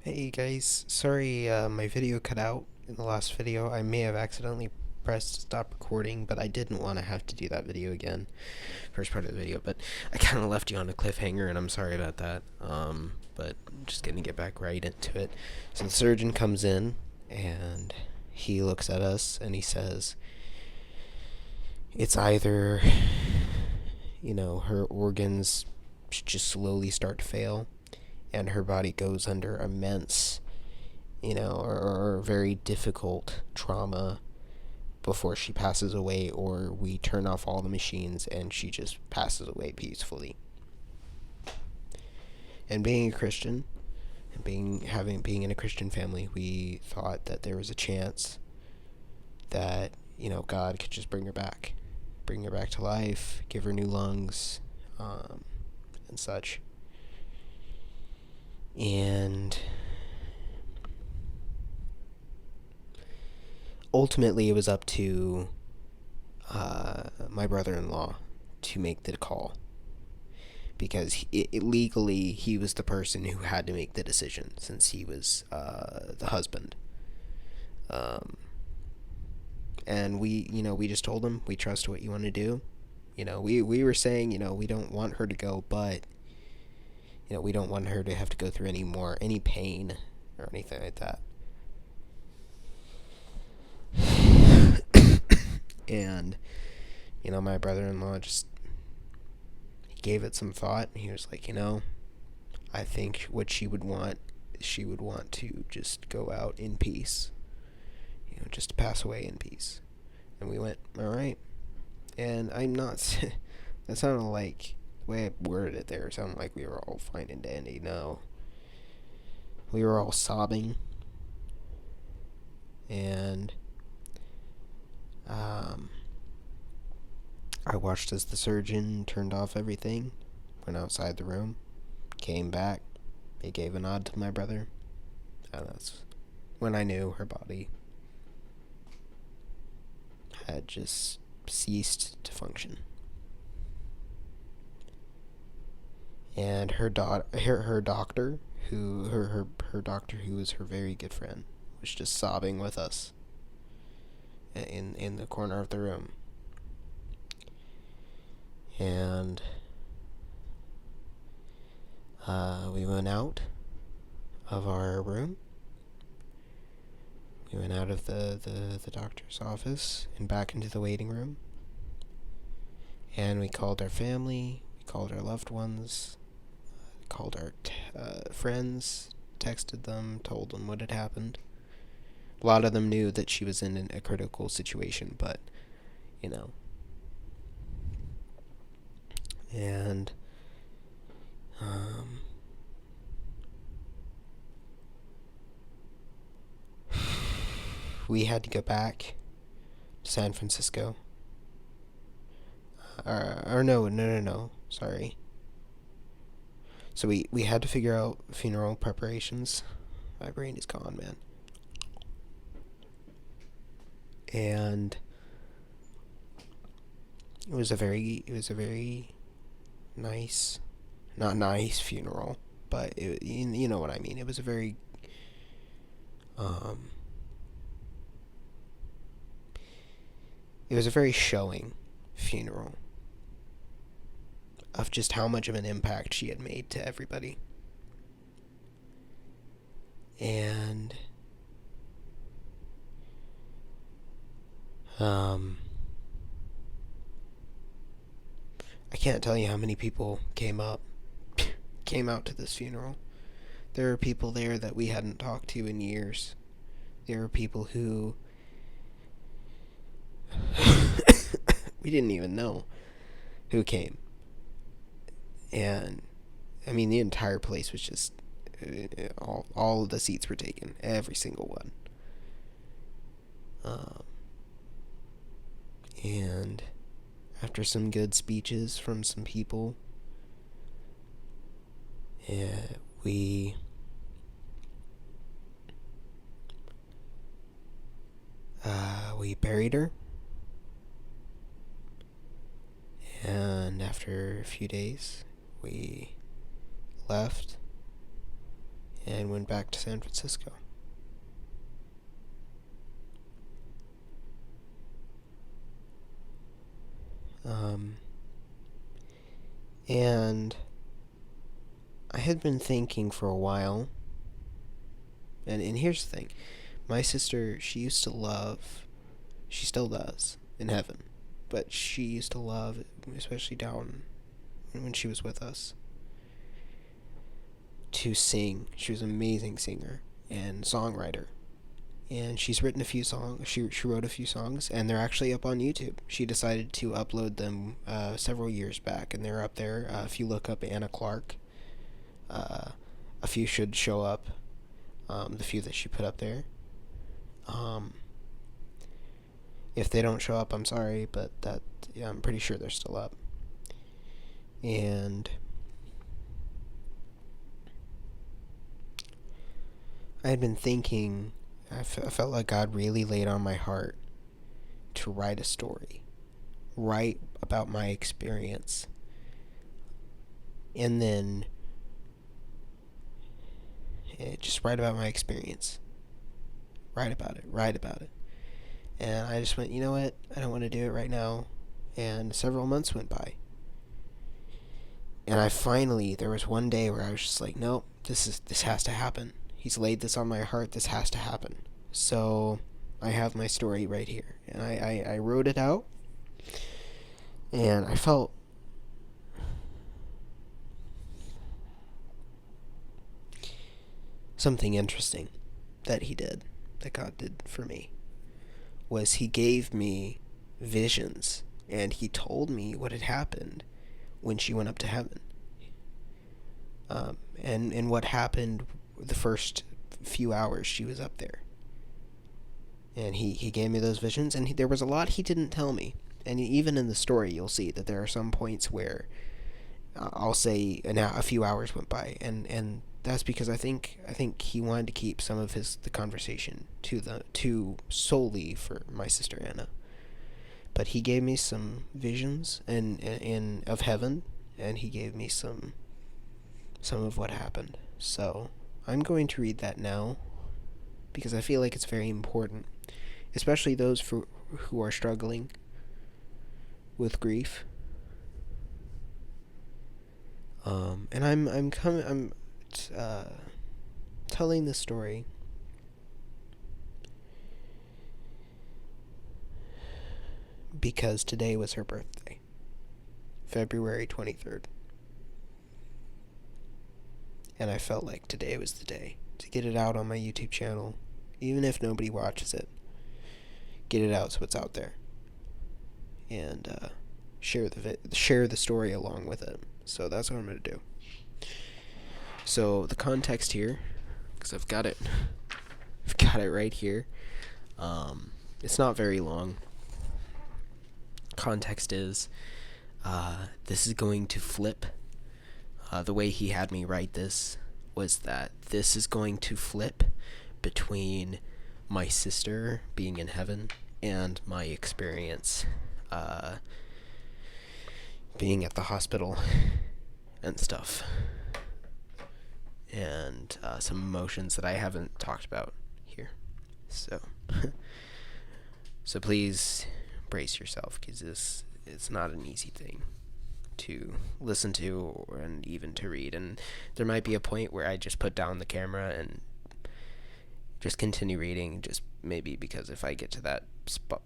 Hey guys, sorry my video cut out in the last video. I may have accidentally pressed stop recording, but I didn't want to have to do that video again, first part of the video, but I kind of left you on a cliffhanger and I'm sorry about that. But I'm just gonna get back right into it. So the surgeon comes in and he looks at us and he says, it's either, her organs just slowly start to fail and her body goes under immense or very difficult trauma before she passes away, or we turn off all the machines and she just passes away peacefully. And being a Christian, and being in a Christian family, we thought that there was a chance that God could just bring her back to life, give her new lungs, and such. And ultimately, it was up to my brother-in-law to make the call, because legally he was the person who had to make the decision, since he was the husband. And we just told him, we trust what you want to do. We were saying, we don't want her to go, but we don't want her to have to go through any pain or anything like that. And my brother-in-law just, he gave it some thought. He was like, I think what she would want to just go out in peace, just to pass away in peace. And we went, all right. And I'm not that sounded like, the way I worded it there sounded like we were all fine and dandy. No, we were all sobbing. And I watched as the surgeon turned off everything, went outside the room, came back. He gave a nod to my brother, and that's when I knew her body had just ceased to function. And her doctor, her doctor, who was her very good friend, was just sobbing with us in the corner of the room. And we went out of our room. We went out of the doctor's office and back into the waiting room. And we called our family, we called our loved ones, called our friends, texted them, told them what had happened. A lot of them knew that she was in a critical situation, but, and, we had to go back to San Francisco. No, sorry. So we had to figure out funeral preparations. My brain is gone, man. And it was a very nice, not nice funeral, but you know what I mean. It was a very showing funeral of just how much of an impact she had made to everybody. And I can't tell you how many people came out to this funeral. There were people there that we hadn't talked to in years. There were people who we didn't even know who came. And I mean, the entire place was just all of the seats were taken, every single one. And after some good speeches from some people, we buried her. And after a few days, we left, and went back to San Francisco. And I had been thinking for a while, and here's the thing. My sister, she used to love, she still does, in heaven, but she used to love, especially down when she was with us, to sing. She was an amazing singer and songwriter. And she's written a few songs. She wrote a few songs, and they're actually up on YouTube. She decided to upload them several years back, and they're up there. If you look up Anna Clark, a few should show up. The few that she put up there. If they don't show up, I'm sorry, but I'm pretty sure they're still up. And I had been thinking, I felt like God really laid on my heart to write a story, write about my experience, and then just write about my experience. Write about it. And I just went, you know what? I don't want to do it right now. And several months went by. And there was one day where I was just like, nope, this has to happen. He's laid this on my heart. This has to happen. So I have my story right here. And I wrote it out. And I felt something interesting that God did for me, was he gave me visions, and he told me what had happened when she went up to heaven. And what happened the first few hours she was up there. And he gave me those visions, and there was a lot he didn't tell me. And even in the story, you'll see that there are some points where I'll say a few hours went by, and that's because I think he wanted to keep some of the conversation to solely for my sister Anna. But he gave me some visions of heaven, and he gave me some of what happened. So I'm going to read that now, because I feel like it's very important, especially those who are struggling with grief. And I'm telling this story because today was her birthday, February 23rd. And I felt like today was the day to get it out on my YouTube channel, even if nobody watches it. Get it out so it's out there, and share the story along with it. So that's what I'm going to do. So the context here, because I've got it right here. It's not very long. Context is, this is going to flip. The way he had me write this was that this is going to flip between my sister being in heaven and my experience being at the hospital and stuff, and some emotions that I haven't talked about here. So please brace yourself, because it's not an easy thing to listen to and even to read, and there might be a point where I just put down the camera and just continue reading, just maybe because if I get to that spot,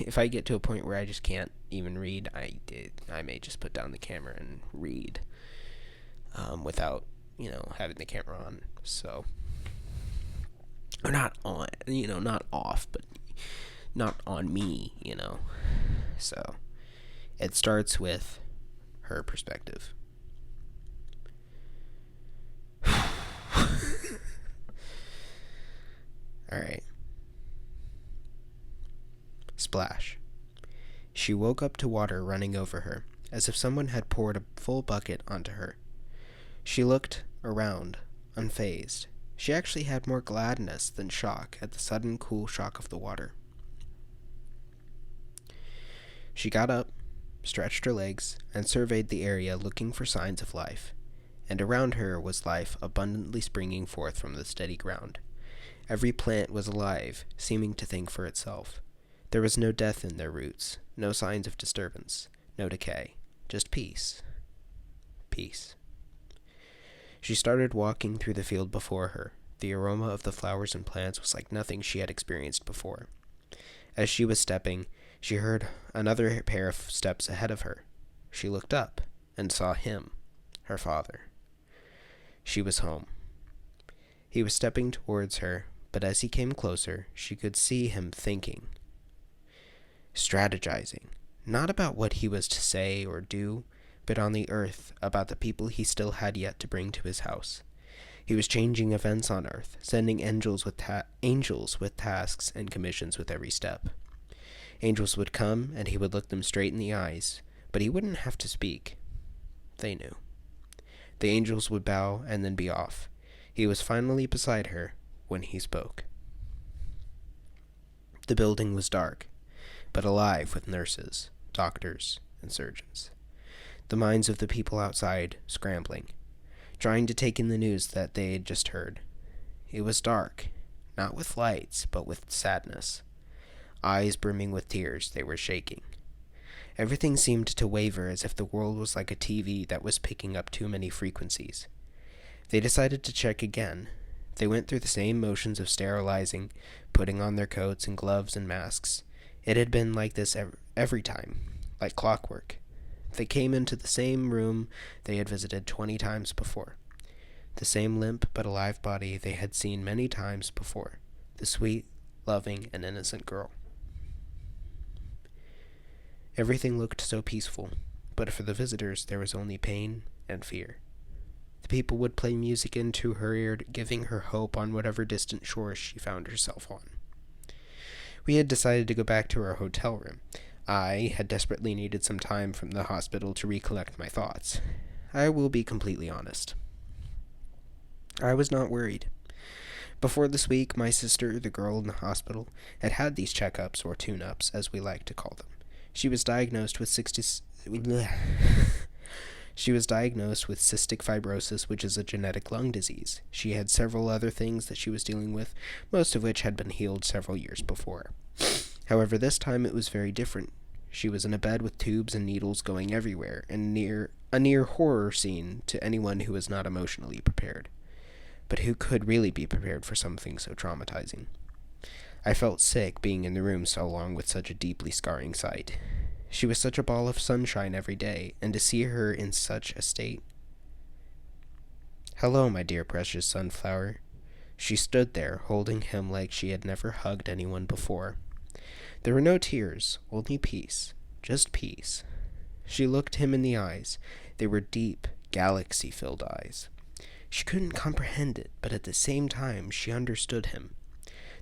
if I get to a point where I just can't even read, I may just put down the camera and read without having the camera on. So, or not on, not off, but not on me, So it starts with her perspective. Alright. Splash. She woke up to water running over her, as if someone had poured a full bucket onto her. She looked around, unfazed. She actually had more gladness than shock at the sudden cool shock of the water. She got up, stretched her legs, and surveyed the area looking for signs of life. and around her was life abundantly springing forth from the steady ground. Every plant was alive, seeming to think for itself. There was no death in their roots, no signs of disturbance, no decay, just peace. Peace. She started walking through the field before her. The aroma of the flowers and plants was like nothing she had experienced before. As she was stepping, she heard another pair of steps ahead of her. She looked up and saw him, her father. She was home. He was stepping towards her, but as he came closer, she could see him thinking, strategizing, not about what he was to say or do, but on the earth about the people he still had yet to bring to his house. He was changing events on earth, sending angels with tasks and commissions with every step. Angels would come, and he would look them straight in the eyes, but he wouldn't have to speak. They knew. The angels would bow and then be off. He was finally beside her when he spoke. The building was dark, but alive with nurses, doctors, and surgeons. The minds of the people outside scrambling, trying to take in the news that they had just heard. It was dark, not with lights, but with sadness. Eyes brimming with tears, they were shaking. Everything seemed to waver as if the world was like a TV that was picking up too many frequencies. They decided to check again. They went through the same motions of sterilizing, putting on their coats and gloves and masks. It had been like this every time, like clockwork. They came into the same room they had visited 20 times before. The same limp but alive body they had seen many times before. The sweet, loving, and innocent girl. Everything looked so peaceful, but for the visitors there was only pain and fear. The people would play music into her ear, giving her hope on whatever distant shore she found herself on. We had decided to go back to our hotel room. I had desperately needed some time from the hospital to recollect my thoughts. I will be completely honest. I was not worried. Before this week, my sister, the girl in the hospital, had had these checkups, or tune-ups, as we like to call them. She was diagnosed with cystic fibrosis, which is a genetic lung disease. She had several other things that she was dealing with, most of which had been healed several years before. However, this time it was very different. She was in a bed with tubes and needles going everywhere, and a near horror scene to anyone who was not emotionally prepared. But who could really be prepared for something so traumatizing? I felt sick being in the room so long with such a deeply scarring sight. She was such a ball of sunshine every day, and to see her in such a state. "Hello, my dear precious sunflower." She stood there, holding him like she had never hugged anyone before. There were no tears, only peace, just peace. She looked him in the eyes. They were deep, galaxy-filled eyes. She couldn't comprehend it, but at the same time she understood him.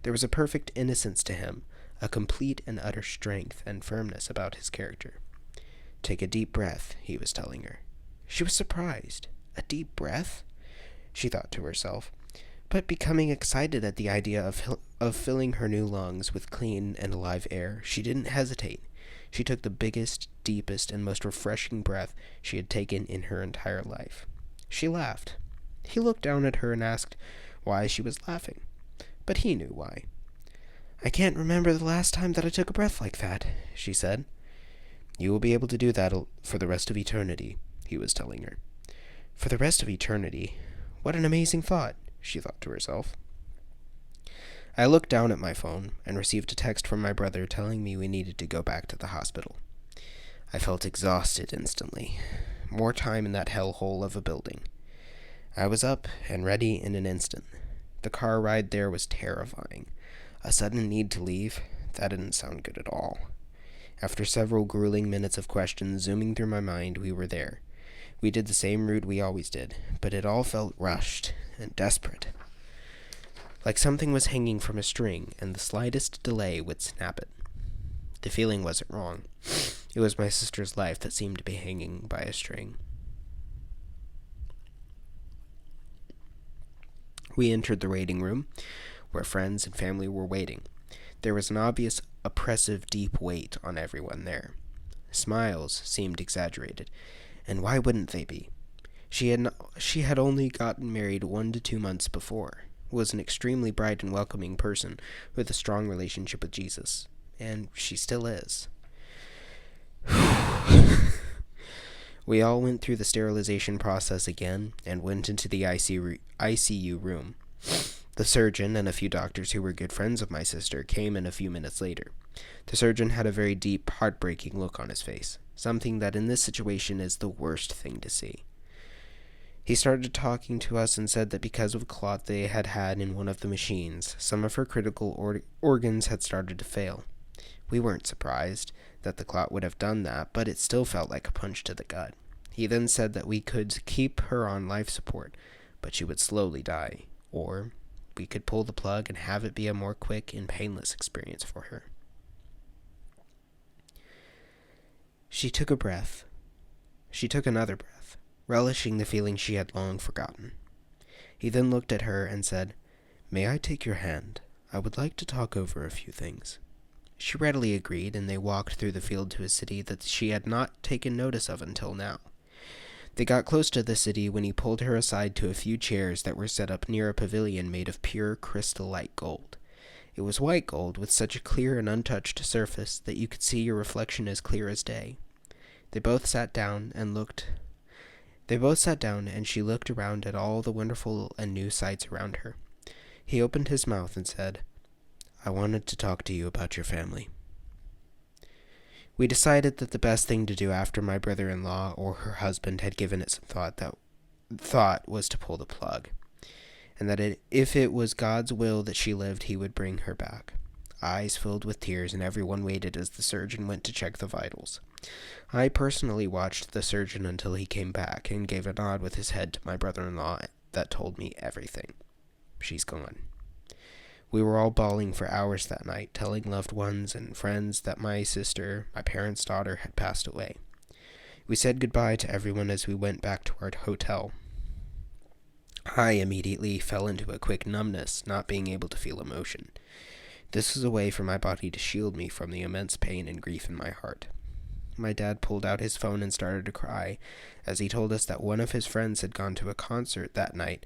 There was a perfect innocence to him, a complete and utter strength and firmness about his character. "Take a deep breath," he was telling her. She was surprised. A deep breath? She thought to herself, but becoming excited at the idea of filling her new lungs with clean and alive air, she didn't hesitate. She took the biggest, deepest, and most refreshing breath she had taken in her entire life. She laughed. He looked down at her and asked why she was laughing, but he knew why. "I can't remember the last time that I took a breath like that," she said. "You will be able to do that for the rest of eternity," he was telling her. For the rest of eternity? What an amazing thought, she thought to herself. I looked down at my phone and received a text from my brother telling me we needed to go back to the hospital. I felt exhausted instantly. More time in that hellhole of a building. I was up and ready in an instant. The car ride there was terrifying. A sudden need to leave? That didn't sound good at all. After several grueling minutes of questions zooming through my mind, we were there. We did the same route we always did, but it all felt rushed and desperate. Like something was hanging from a string, and the slightest delay would snap it. The feeling wasn't wrong. It was my sister's life that seemed to be hanging by a string. We entered the waiting room, where friends and family were waiting. There was an obvious, oppressive, deep weight on everyone there. Smiles seemed exaggerated, and why wouldn't they be? She had only gotten married 1 to 2 months before, was an extremely bright and welcoming person with a strong relationship with Jesus, and she still is. We all went through the sterilization process again and went into the ICU room. The surgeon and a few doctors who were good friends of my sister came in a few minutes later. The surgeon had a very deep, heartbreaking look on his face, something that in this situation is the worst thing to see. He started talking to us and said that because of a clot they had had in one of the machines, some of her critical organs had started to fail. We weren't surprised that the clot would have done that, but it still felt like a punch to the gut. He then said that we could keep her on life support, but she would slowly die, or we could pull the plug and have it be a more quick and painless experience for her. She took a breath. She took another breath, relishing the feeling she had long forgotten. He then looked at her and said, "May I take your hand? I would like to talk over a few things." She readily agreed, and they walked through the field to a city that she had not taken notice of until now. They got close to the city when he pulled her aside to a few chairs that were set up near a pavilion made of pure crystal-like gold. It was white gold with such a clear and untouched surface that you could see your reflection as clear as day. They both sat down, and she looked around at all the wonderful and new sights around her. He opened his mouth and said, "I wanted to talk to you about your family." We decided that the best thing to do after my brother-in-law or her husband had given it some thought was to pull the plug, and that if it was God's will that she lived, he would bring her back. Eyes filled with tears, and everyone waited as the surgeon went to check the vitals. I personally watched the surgeon until he came back and gave a nod with his head to my brother-in-law that told me everything. She's gone. We were all bawling for hours that night, telling loved ones and friends that my sister, my parents' daughter, had passed away. We said goodbye to everyone as we went back to our hotel. I immediately fell into a quick numbness, not being able to feel emotion. This was a way for my body to shield me from the immense pain and grief in my heart. My dad pulled out his phone and started to cry, as he told us that one of his friends had gone to a concert that night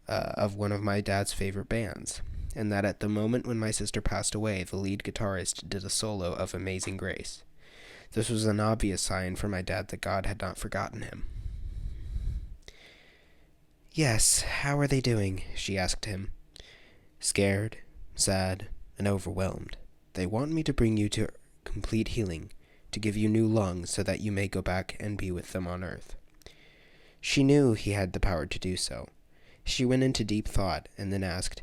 of one of my dad's favorite bands, and that at the moment when my sister passed away, the lead guitarist did a solo of Amazing Grace. This was an obvious sign for my dad that God had not forgotten him. "Yes, how are they doing?" she asked him. "Scared, sad, and overwhelmed. They want me to bring you to complete healing, to give you new lungs so that you may go back and be with them on earth." She knew he had the power to do so. She went into deep thought and then asked,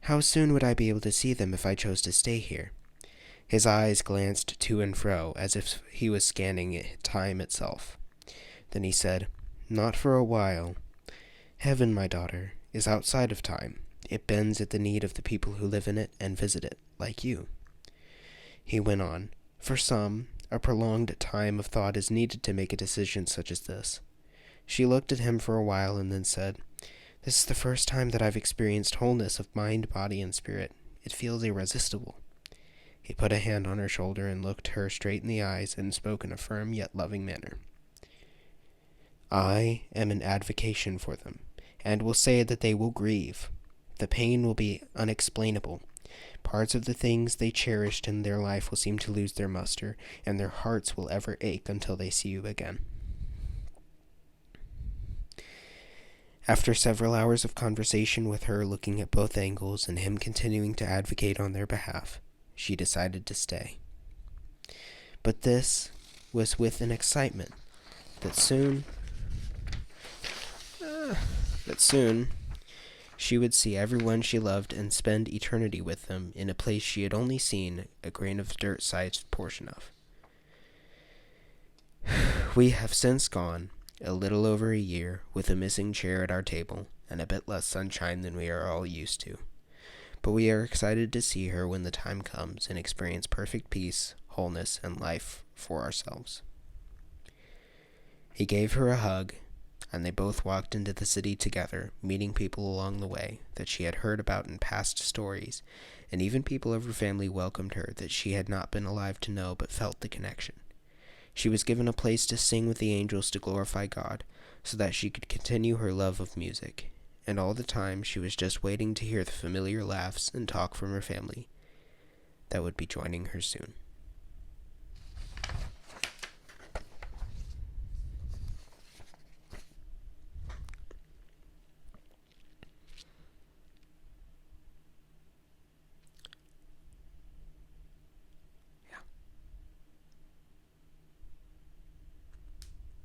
"How soon would I be able to see them if I chose to stay here?" His eyes glanced to and fro as if he was scanning time itself. Then he said, "Not for a while. Heaven, my daughter, is outside of time. It bends at the need of the people who live in it and visit it, like you." He went on, "For some, a prolonged time of thought is needed to make a decision such as this." She looked at him for a while and then said, "This is the first time that I've experienced wholeness of mind, body, and spirit. It feels irresistible." He put a hand on her shoulder and looked her straight in the eyes and spoke in a firm yet loving manner. "I am an advocation for them, and will say that they will grieve. The pain will be unexplainable. Parts of the things they cherished in their life will seem to lose their muster, and their hearts will ever ache until they see you again." After several hours of conversation with her looking at both angles and him continuing to advocate on their behalf, she decided to stay. But this was with an excitement that soon she would see everyone she loved and spend eternity with them in a place she had only seen a grain of dirt-sized portion of. We have since gone a little over a year with a missing chair at our table and a bit less sunshine than we are all used to. But we are excited to see her when the time comes and experience perfect peace, wholeness, and life for ourselves. He gave her a hug, and they both walked into the city together, meeting people along the way that she had heard about in past stories, and even people of her family welcomed her that she had not been alive to know but felt the connection. She was given a place to sing with the angels to glorify God, so that she could continue her love of music. And all the time she was just waiting to hear the familiar laughs and talk from her family that would be joining her soon.